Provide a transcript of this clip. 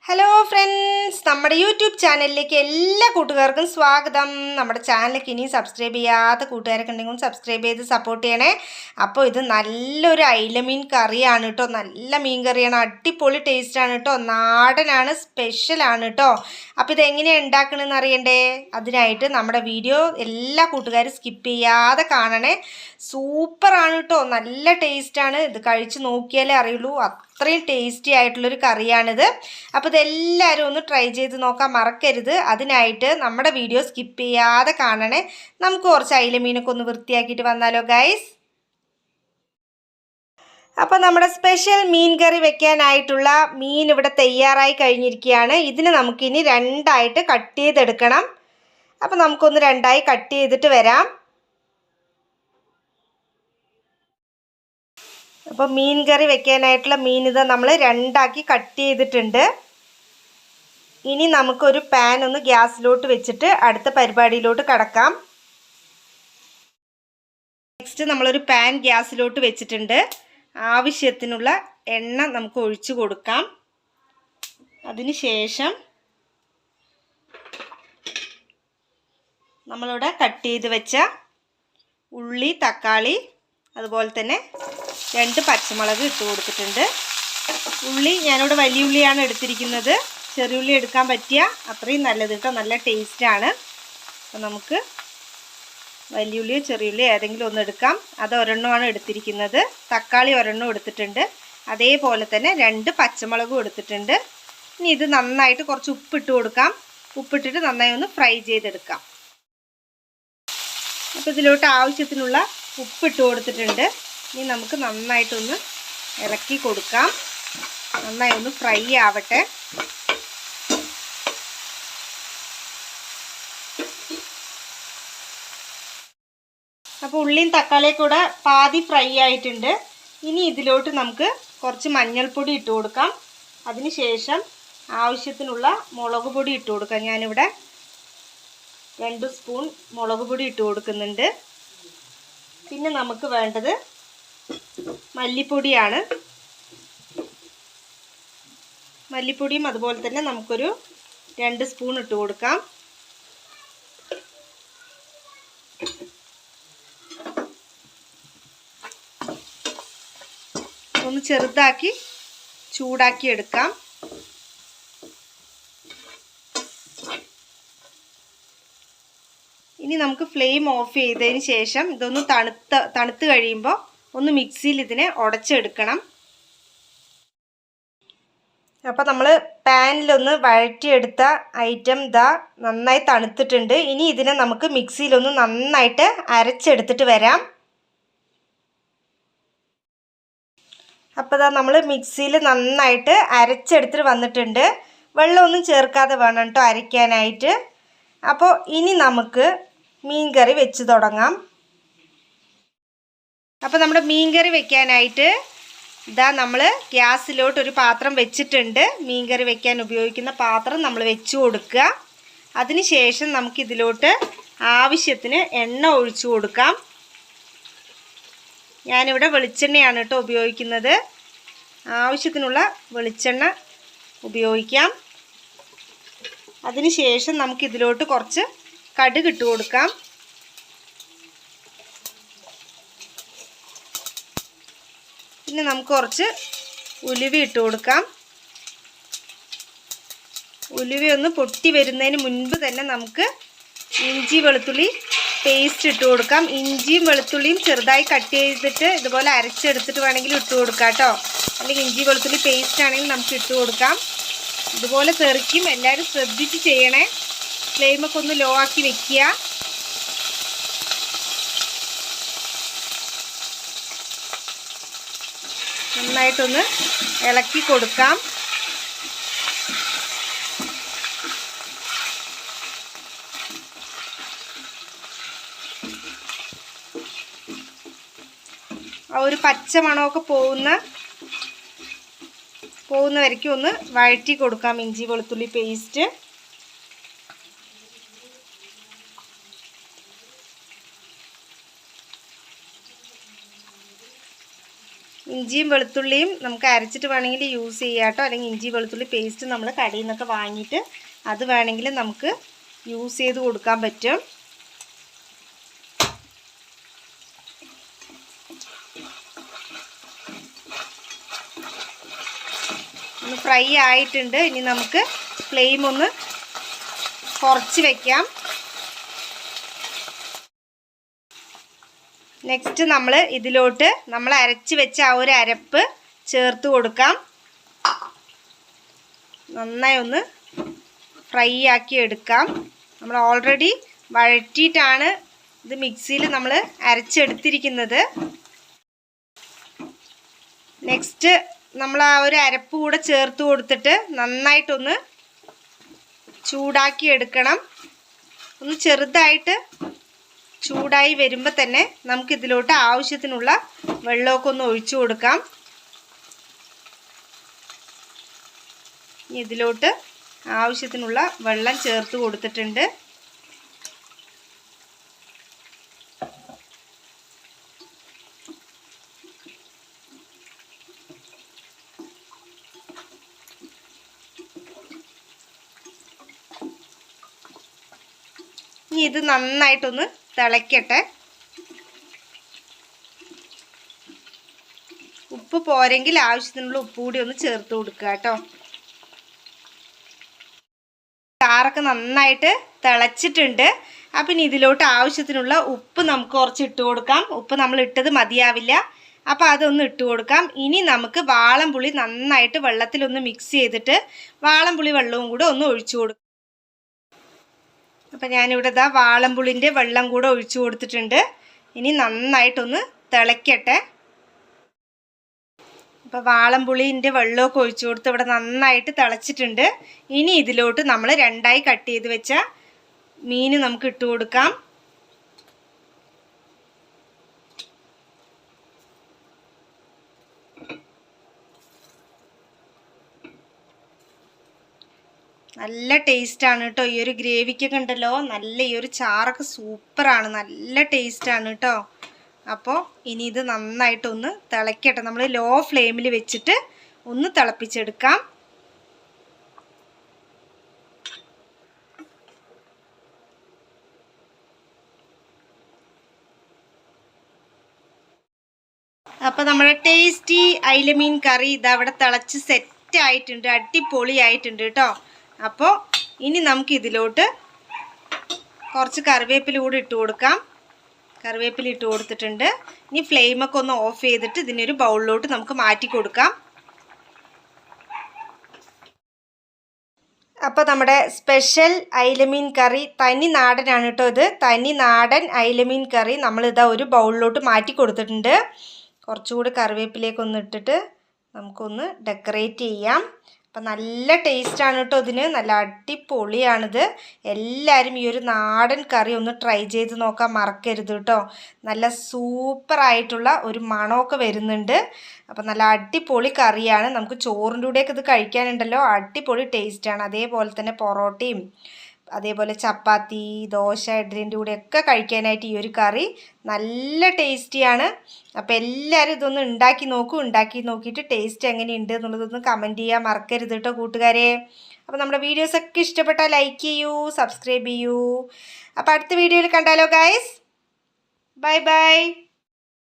Hello friends, നമ്മുടെ YouTube ചാനലിലേക്ക് എല്ലാ കൂട്ടുകാർക്കും സ്വാഗതം. നമ്മുടെ ചാനലിലേക്ക് ഇനിയും സബ്സ്ക്രൈബ് ചെയ്യാത്ത കൂട്ടുകാരൊക്കെ ഉണ്ടെങ്കിൽ സബ്സ്ക്രൈബ് ചെയ്ത് സപ്പോർട്ട് ചെയ്യണേ. അപ്പോൾ ഇത് നല്ലൊരു അയിലമീൻ കറിയാണ് കേട്ടോ. നല്ല മീൻ കറിയാണ്, അടിപൊളി ടേസ്റ്റാണ് കേട്ടോ. നാടനാണ്, സ്പെഷ്യലാണ് കേട്ടോ. അപ്പോൾ ഇതെങ്ങനെയാണ് ഉണ്ടാക്കണമെന്ന് അറിയണ്ടേ? അതിനായിട്ട് നമ്മുടെ വീഡിയോ എല്ലാ കൂട്ടുകാരും സ്കിപ്പ് ചെയ്യാതെ കാണണേ. സൂപ്പറാണ് കേട്ടോ, നല്ല ടേസ്റ്റാണ്. ഇത് കഴിച്ച് നോക്കിയാലേ അറിയുള്ളൂ, അത്രയും ടേസ്റ്റി ആയിട്ടുള്ളൊരു കറിയാണിത്. അപ്പോൾ ഇതെല്ലാവരും ഒന്ന് ട്രൈ ചെയ്ത് നോക്കാൻ മറക്കരുത്. അതിനായിട്ട് നമ്മുടെ വീഡിയോ സ്കിപ്പ് ചെയ്യാതെ കാണണേ. നമുക്ക് കുറച്ച് അയിലമീനൊക്കെ ഒന്ന് വൃത്തിയാക്കിയിട്ട് വന്നാലോ ഗൈസ്. അപ്പോൾ നമ്മുടെ സ്പെഷ്യൽ മീൻ കറി വെക്കാനായിട്ടുള്ള മീൻ ഇവിടെ തയ്യാറായി കഴിഞ്ഞിരിക്കുകയാണ്. ഇതിന് നമുക്കിനി രണ്ടായിട്ട് കട്ട് ചെയ്തെടുക്കണം. അപ്പോൾ നമുക്കൊന്ന് രണ്ടായി കട്ട് ചെയ്തിട്ട് വരാം. അപ്പോൾ മീൻ കറി വെക്കാനായിട്ടുള്ള മീൻ ഇത് നമ്മൾ രണ്ടാക്കി കട്ട് ചെയ്തിട്ടുണ്ട്. ഇനി നമുക്കൊരു പാൻ ഒന്ന് ഗ്യാസിലോട്ട് വെച്ചിട്ട് അടുത്ത പരിപാടിയിലോട്ട് കടക്കാം. നെക്സ്റ്റ് നമ്മളൊരു പാൻ ഗ്യാസിലോട്ട് വെച്ചിട്ടുണ്ട്. ആവശ്യത്തിനുള്ള എണ്ണ നമുക്ക് ഒഴിച്ചു കൊടുക്കാം. അതിനുശേഷം നമ്മളിവിടെ കട്ട് ചെയ്ത് വെച്ച ഉള്ളി, തക്കാളി, അതുപോലെ തന്നെ 2 പച്ചമുളക് ഇട്ട് കൊടുത്തിട്ടുണ്ട്. ഉള്ളി ഞാനിവിടെ വലിയ ഉള്ളിയാണ് എടുത്തിരിക്കുന്നത്. ചെറിയുള്ളി എടുക്കാൻ പറ്റിയ അത്രയും നല്ലത് കേട്ടോ, നല്ല ടേസ്റ്റാണ്. അപ്പോൾ നമുക്ക് വലിയുള്ളിയോ ചെറിയുള്ളിയോ ഏതെങ്കിലും ഒന്ന് എടുക്കാം. അത് ഒരെണ്ണമാണ് എടുത്തിരിക്കുന്നത്. തക്കാളി ഒരെണ്ണം എടുത്തിട്ടുണ്ട്. അതേപോലെ തന്നെ 2 പച്ചമുളകും എടുത്തിട്ടുണ്ട്. ഇനി ഇത് നന്നായിട്ട് കുറച്ച് ഉപ്പിട്ട് കൊടുക്കാം. ഉപ്പിട്ടിട്ട് നന്നായി ഒന്ന് ഫ്രൈ ചെയ്തെടുക്കാം. അപ്പോൾ ഇതിലോട്ട് ആവശ്യത്തിനുള്ള ഉപ്പിട്ട് കൊടുത്തിട്ടുണ്ട്. ഇനി നമുക്ക് നന്നായിട്ടൊന്ന് ഇളക്കി കൊടുക്കാം. നന്നായി ഒന്ന് ഫ്രൈ ആവട്ടെ. അപ്പോൾ ഉള്ളിയും തക്കാളിയും കൂടെ പാതി ഫ്രൈ ആയിട്ടുണ്ട്. ഇനി ഇതിലോട്ട് നമുക്ക് കുറച്ച് മഞ്ഞൾപ്പൊടി ഇട്ട് കൊടുക്കാം. അതിനുശേഷം ആവശ്യത്തിനുള്ള മുളക് പൊടി ഇട്ട് കൊടുക്കാം. ഞാനിവിടെ 2 സ്പൂൺ മുളക് പൊടി ഇട്ട് കൊടുക്കുന്നുണ്ട്. പിന്നെ നമുക്ക് വേണ്ടത് മല്ലിപ്പൊടിയാണ്. മല്ലിപ്പൊടിയും അതുപോലെ തന്നെ നമുക്കൊരു 2 സ്പൂൺ ഇട്ട് കൊടുക്കാം. ഒന്ന് ചെറുതാക്കി ചൂടാക്കി എടുക്കാം. ഇനി നമുക്ക് ഫ്ലെയിം ഓഫ് ചെയ്തതിന് ശേഷം ഇതൊന്ന് തണുത്ത് കഴിയുമ്പോൾ ഒന്ന് മിക്സിയിൽ ഇതിനെ ഉടച്ചെടുക്കണം. അപ്പോൾ നമ്മൾ പാനിലൊന്ന് വഴറ്റിയെടുത്ത ഐറ്റം ഇതാ നന്നായി തണുത്തിട്ടുണ്ട്. ഇനി ഇതിനെ നമുക്ക് മിക്സിയിലൊന്ന് നന്നായിട്ട് അരച്ചെടുത്തിട്ട് വരാം. അപ്പോൾ ഇതാ നമ്മൾ മിക്സിയിൽ നന്നായിട്ട് അരച്ചെടുത്തിട്ട് വന്നിട്ടുണ്ട്. വെള്ളമൊന്നും ചേർക്കാതെ വേണം കേട്ടോ അരയ്ക്കാനായിട്ട്. അപ്പോൾ ഇനി നമുക്ക് മീൻ കറി വെച്ച് തുടങ്ങാം. അപ്പോൾ നമ്മുടെ മീൻ കറി വെക്കാനായിട്ട് ഇതാ നമ്മൾ ഗ്യാസിലോട്ട് ഒരു പാത്രം വെച്ചിട്ടുണ്ട്. മീൻ കറി വെക്കാൻ ഉപയോഗിക്കുന്ന പാത്രം നമ്മൾ വെച്ച് കൊടുക്കുക. അതിനുശേഷം നമുക്കിതിലോട്ട് ആവശ്യത്തിന് എണ്ണ ഒഴിച്ചു കൊടുക്കാം. ഞാനിവിടെ വെളിച്ചെണ്ണയാണ് കേട്ടോ ഉപയോഗിക്കുന്നത്. ആവശ്യത്തിനുള്ള വെളിച്ചെണ്ണ ഉപയോഗിക്കാം. അതിനുശേഷം നമുക്കിതിലോട്ട് കുറച്ച് കടുക് ഇട്ട് കൊടുക്കാം. പിന്നെ നമുക്ക് കുറച്ച് ഉലുവ ഇട്ട് കൊടുക്കാം. ഉലുവ ഒന്ന് പൊട്ടി വരുന്നതിന് മുൻപ് തന്നെ നമുക്ക് ഇഞ്ചി വെളുത്തുള്ളി പേസ്റ്റ് ഇട്ട് കൊടുക്കാം. ഇഞ്ചിയും വെളുത്തുള്ളിയും ചെറുതായി കട്ട് ചെയ്തിട്ട് ഇതുപോലെ അരച്ചെടുത്തിട്ട് വേണമെങ്കിൽ ഇട്ട് കൊടുക്കാം കേട്ടോ. അല്ലെങ്കിൽ ഇഞ്ചി വെളുത്തുള്ളി പേസ്റ്റ് ആണെങ്കിൽ നമുക്ക് ഇട്ട് കൊടുക്കാം. ഇതുപോലെ തെറിക്കും, എല്ലാവരും ശ്രദ്ധിച്ച് ചെയ്യണേ. ഫ്ലെയിമൊക്കെ ഒന്ന് ലോ ആക്കി വെക്കുക. നന്നായിട്ടൊന്ന് ഇളക്കി കൊടുക്കാം. ആ ഒരു പച്ച മണമൊക്കെ പോകുന്ന വരയ്ക്കും ഒന്ന് വഴറ്റി കൊടുക്കാം ഇഞ്ചി വെളുത്തുള്ളി പേസ്റ്റ്. ഇഞ്ചിയും വെളുത്തുള്ളിയും നമുക്ക് അരച്ചിട്ട് വേണമെങ്കിൽ യൂസ് ചെയ്യാം കേട്ടോ. അല്ലെങ്കിൽ ഇഞ്ചി വെളുത്തുള്ളി പേസ്റ്റ് നമ്മൾ കടയിൽ നിന്നൊക്കെ വാങ്ങിയിട്ട് അത് വേണമെങ്കിൽ നമുക്ക് യൂസ് ചെയ്ത് കൊടുക്കാൻ പറ്റും. ഒന്ന് ഫ്രൈ ആയിട്ടുണ്ട്. ഇനി നമുക്ക് ഫ്ലെയിം ഒന്ന് കുറച്ച് വയ്ക്കാം. നെക്സ്റ്റ് നമ്മൾ ഇതിലോട്ട് നമ്മൾ അരച്ച് വെച്ച ആ ഒരു അരപ്പ് ചേർത്ത് കൊടുക്കാം. നന്നായി ഒന്ന് ഫ്രൈ ആക്കി എടുക്കാം. നമ്മൾ ഓൾറെഡി വഴറ്റിയിട്ടാണ് ഇത് മിക്സിയിൽ നമ്മൾ അരച്ചെടുത്തിരിക്കുന്നത്. നെക്സ്റ്റ് നമ്മൾ ആ ഒരു അരപ്പ് കൂടെ ചേർത്ത് കൊടുത്തിട്ട് നന്നായിട്ടൊന്ന് ചൂടാക്കി എടുക്കണം. ഒന്ന് ചെറുതായിട്ട് ചൂടായി വരുമ്പോൾ തന്നെ നമുക്കിതിലോട്ട് ആവശ്യത്തിനുള്ള വെള്ളമൊക്കെ ഒന്ന് ഒഴിച്ചു കൊടുക്കാം. ഇതിലോട്ട് ആവശ്യത്തിനുള്ള വെള്ളം ചേർത്ത് കൊടുത്തിട്ടുണ്ട്. ഇനി ഇത് നന്നായിട്ടൊന്ന് തിളയ്ക്കട്ടെ. ഉപ്പ് പോരെങ്കിൽ ആവശ്യത്തിനുള്ള ഉപ്പ് കൂടി ഒന്ന് ചേർത്ത് കൊടുക്കുക കേട്ടോ. ചാറൊക്കെ നന്നായിട്ട് തിളച്ചിട്ടുണ്ട്. അപ്പം ഇനി ഇതിലോട്ട് ആവശ്യത്തിനുള്ള ഉപ്പ് നമുക്ക് കുറച്ച് ഇട്ട് കൊടുക്കാം. ഉപ്പ് നമ്മൾ ഇട്ടത് മതിയാവില്ല, അപ്പോൾ അതൊന്ന് ഇട്ട് കൊടുക്കാം. ഇനി നമുക്ക് വാളംപുളി നന്നായിട്ട് വെള്ളത്തിലൊന്ന് മിക്സ് ചെയ്തിട്ട് വാളംപുളി വെള്ളവും കൂടെ ഒന്ന് ഒഴിച്ചു കൊടുക്കാം. അപ്പം ഞാനിവിടെ ഇതാ വാളംപുളിൻ്റെ വെള്ളം കൂടെ ഒഴിച്ചു കൊടുത്തിട്ടുണ്ട്. ഇനി നന്നായിട്ടൊന്ന് തിളയ്ക്കട്ടെ. അപ്പോൾ വാളംപുളിൻ്റെ വെള്ളമൊക്കെ ഒഴിച്ചു കൊടുത്ത് ഇവിടെ നന്നായിട്ട് തിളച്ചിട്ടുണ്ട്. ഇനി ഇതിലോട്ട് നമ്മൾ രണ്ടായി കട്ട് ചെയ്ത് വെച്ച മീൻ നമുക്ക് ഇട്ട് കൊടുക്കാം. നല്ല ടേസ്റ്റാണ് കേട്ടോ. ഈ ഒരു ഗ്രേവിക്കൊക്കെ ഉണ്ടല്ലോ, നല്ല ഈ ഒരു ചാറൊക്കെ സൂപ്പറാണ്, നല്ല ടേസ്റ്റാണ് കേട്ടോ. അപ്പോൾ ഇനി ഇത് നന്നായിട്ടൊന്ന് തിളയ്ക്കട്ടെ. നമ്മൾ ലോ ഫ്ലെയിമിൽ വെച്ചിട്ട് ഒന്ന് തിളപ്പിച്ചെടുക്കാം. അപ്പോൾ നമ്മുടെ ടേസ്റ്റി അയിലമീൻ കറി ഇതവിടെ തിളച്ച് സെറ്റ് ആയിട്ടുണ്ട്, അടിപൊളി ആയിട്ടുണ്ട് കേട്ടോ. അപ്പോൾ ഇനി നമുക്ക് ഇതിലോട്ട് കുറച്ച് കറിവേപ്പില കൂടി ഇട്ട് കൊടുക്കാം. കറിവേപ്പില ഇട്ട് കൊടുത്തിട്ടുണ്ട്. ഇനി ഫ്ലെയിമൊക്കെ ഒന്ന് ഓഫ് ചെയ്തിട്ട് ഇതിനൊരു ബൗളിലോട്ട് നമുക്ക് മാറ്റി കൊടുക്കാം. അപ്പോൾ നമ്മുടെ സ്പെഷ്യൽ അയിലമീൻ കറി തനി നാടനാണ് കേട്ടോ. ഇത് തനി നാടൻ അയിലമീൻ കറി നമ്മളിതാ ഒരു ബൗളിലോട്ട് മാറ്റി കൊടുത്തിട്ടുണ്ട്. കുറച്ചുകൂടി കറിവേപ്പിലേക്ക് ഒന്ന് ഇട്ടിട്ട് നമുക്കൊന്ന് ഡെക്കറേറ്റ് ചെയ്യാം. അപ്പം നല്ല ടേസ്റ്റാണ് കേട്ടോ. ഇതിന് നല്ല അടിപൊളിയാണിത്. എല്ലാവരും ഈ ഒരു നാടൻ കറി ഒന്ന് ട്രൈ ചെയ്ത് നോക്കാൻ മറക്കരുത് കേട്ടോ. നല്ല സൂപ്പറായിട്ടുള്ള ഒരു മണമൊക്കെ വരുന്നുണ്ട്. അപ്പം നല്ല അടിപൊളി കറിയാണ്. നമുക്ക് ചോറിൻ്റെ കൂടെയൊക്കെ ഇത് കഴിക്കാനുണ്ടല്ലോ, അടിപൊളി ടേസ്റ്റാണ്. അതേപോലെ തന്നെ പൊറോട്ടയും അതേപോലെ ചപ്പാത്തി, ദോശ, ഇഡ്ഡലിൻ്റെ കൂടെയൊക്കെ കഴിക്കാനായിട്ട് ഈ ഒരു കറി നല്ല ടേസ്റ്റിയാണ്. അപ്പോൾ എല്ലാവരും ഇതൊന്ന് ഉണ്ടാക്കി നോക്കൂ. ഉണ്ടാക്കി നോക്കിയിട്ട് ടേസ്റ്റ് എങ്ങനെയുണ്ട് എന്നുള്ളതൊന്ന് കമൻറ്റ് ചെയ്യാൻ മറക്കരുത് കേട്ടോ കൂട്ടുകാരെ. അപ്പോൾ നമ്മുടെ വീഡിയോസൊക്കെ ഇഷ്ടപ്പെട്ടാൽ ലൈക്ക് ചെയ്യൂ, സബ്സ്ക്രൈബ് ചെയ്യൂ. അപ്പോൾ അടുത്ത വീഡിയോയിൽ കണ്ടാലോ ഗൈസ്. Bye bye.